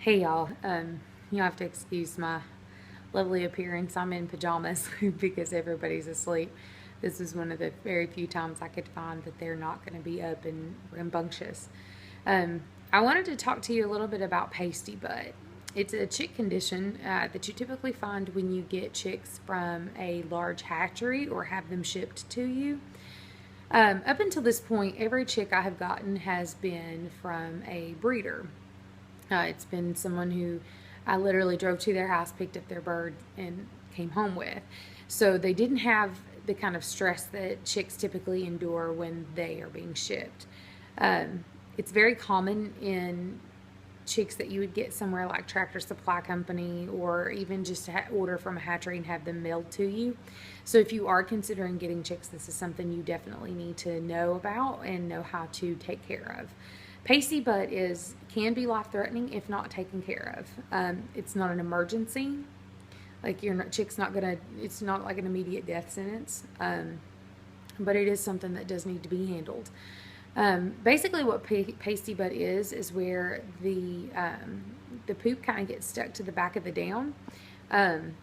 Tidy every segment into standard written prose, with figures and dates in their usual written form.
Hey y'all, you'll have to excuse my lovely appearance. I'm in pajamas because everybody's asleep. This is one of the very few times I could find that they're not going to be up and rambunctious. Um, I wanted to talk to you a little bit about pasty butt. It's a chick condition that you typically find when you get chicks from a large hatchery or have them shipped to you. Up until this point, every chick I have gotten has been from a breeder. It's been someone who I literally drove to their house, picked up their bird, and came home with. So they didn't have the kind of stress that chicks typically endure when they are being shipped. It's very common in chicks that you would get somewhere like Tractor Supply Company or even just order from a hatchery and have them mailed to you. So if you are considering getting chicks, this is something you definitely need to know about and know how to take care of. Pasty butt can be life threatening if not taken care of. It's not an emergency. Like chick's not gonna. It's not like an immediate death sentence. But it is something that does need to be handled. Basically, what pasty butt is where the poop kind of gets stuck to the back of the down um,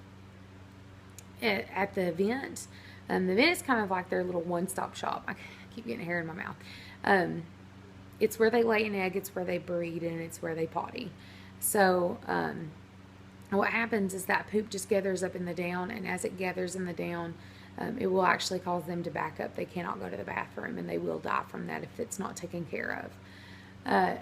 at the vent. The vent is kind of like their little one-stop shop. I keep getting hair in my mouth. It's where they lay an egg, it's where they breed, and it's where they potty. So what happens is that poop just gathers up in the down, and as it gathers in the down, it will actually cause them to back up. They cannot go to the bathroom, and they will die from that if it's not taken care of.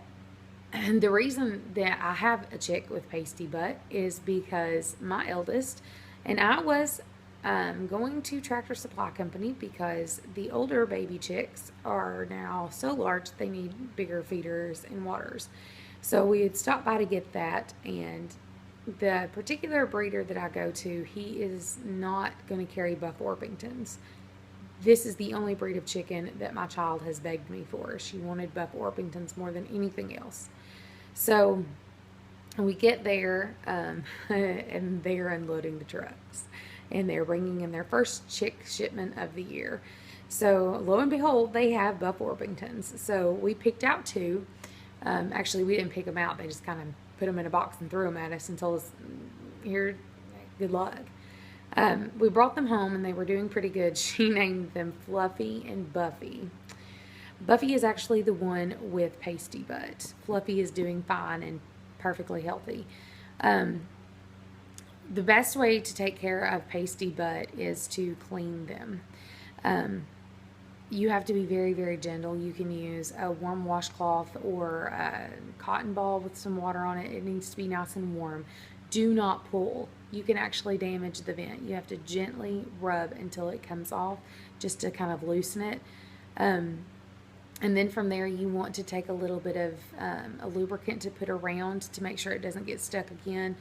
And the reason that I have a chick with pasty butt is because my eldest and I was going to Tractor Supply Company because the older baby chicks are now so large they need bigger feeders and waters. So we had stopped by to get that, and the particular breeder that I go to, he is not going to carry Buff Orpingtons. This is the only breed of chicken that my child has begged me for. She wanted Buff Orpingtons more than anything else. So we get there, and they're unloading the trucks, and they're bringing in their first chick shipment of the year. So lo and behold, they have Buff Orpingtons. So we picked out two. Actually, we didn't pick them out. They just kind of put them in a box and threw them at us and told us, "Here, good luck." We brought them home, and they were doing pretty good. She named them Fluffy and Buffy. Buffy is actually the one with pasty butt. Fluffy is doing fine and perfectly healthy. The best way to take care of pasty butt is to clean them. You have to be very, very gentle. You can use a warm washcloth or a cotton ball with some water on it. It needs to be nice and warm. Do not pull. You can actually damage the vent. You have to gently rub until it comes off just to kind of loosen it. And then from there, you want to take a little bit of a lubricant to put around to make sure it doesn't get stuck again.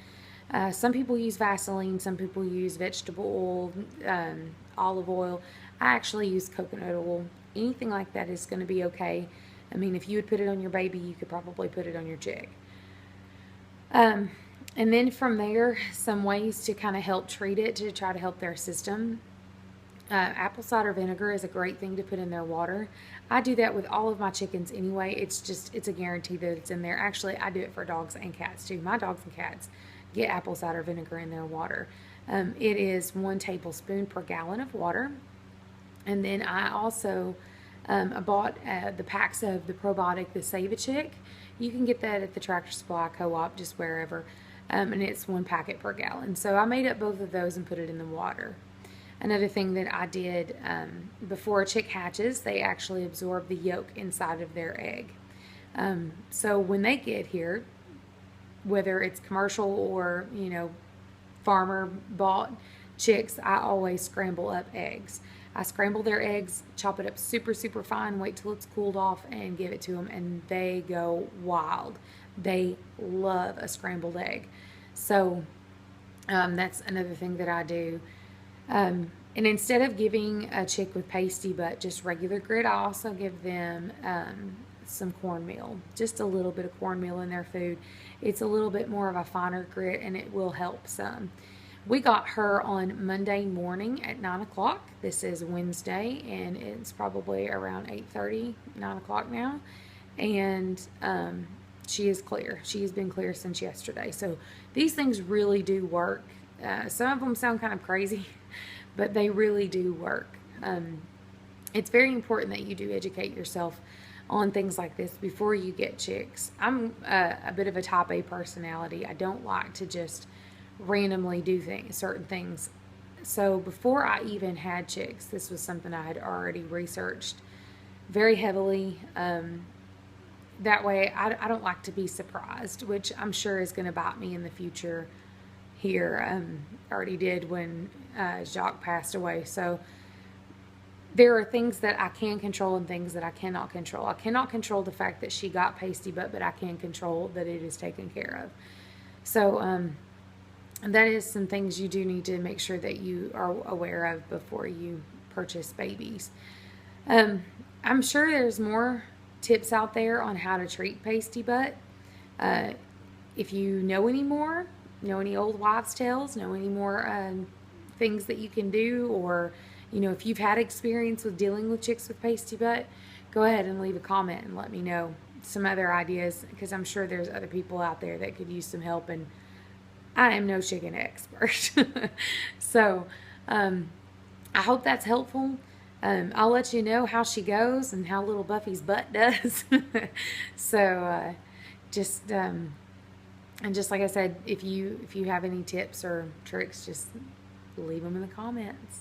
Some people use Vaseline, some people use vegetable oil, olive oil. I actually use coconut oil. Anything like that is going to be okay. I mean, if you would put it on your baby, you could probably put it on your chick. And then from there, some ways to kind of help treat it to try to help their system. Apple cider vinegar is a great thing to put in their water. I do that with all of my chickens anyway. It's a guarantee that it's in there. Actually, I do it for dogs and cats too. My dogs and cats get apple cider vinegar in their water. It is 1 tablespoon per gallon of water. And then I also bought the packs of the probiotic, the Save-A-Chick. You can get that at the Tractor Supply Co-op, just wherever. And it's 1 packet per gallon. So I made up both of those and put it in the water. Another thing that I did before a chick hatches, they actually absorb the yolk inside of their egg. So when they get here, whether it's commercial or, farmer bought chicks, I always scramble up eggs. I scramble their eggs, chop it up super, super fine, wait till it's cooled off, and give it to them, and they go wild. They love a scrambled egg. So that's another thing that I do. And instead of giving a chick with pasty butt just regular grit, I also give them some cornmeal, just a little bit of cornmeal in their food. It's a little bit more of a finer grit, and it will help some. We got her on Monday morning at 9 o'clock. This is Wednesday, and it's probably around 8:30, 9 o'clock now. And she is clear. She has been clear since yesterday. So these things really do work. Some of them sound kind of crazy, but they really do work. It's very important that you do educate yourself on things like this before you get chicks. I'm a bit of a type A personality. I don't like to just randomly do certain things. So before I even had chicks, this was something I had already researched very heavily. That way, I don't like to be surprised, which I'm sure is going to bite me in the future here. Already did when Jacques passed away. So there are things that I can control and things that I cannot control. I cannot control the fact that she got pasty butt, but I can control that it is taken care of. So that is some things you do need to make sure that you are aware of before you purchase babies. I'm sure there's more tips out there on how to treat pasty butt. If you know any more, know any old wives' tales, know any more things that you can do, or if you've had experience with dealing with chicks with pasty butt, go ahead and leave a comment and let me know some other ideas, because I'm sure there's other people out there that could use some help, and I am no chicken expert. So I hope that's helpful. I'll let you know how she goes and how little Buffy's butt does. So just and just like I said, if you have any tips or tricks, just leave them in the comments.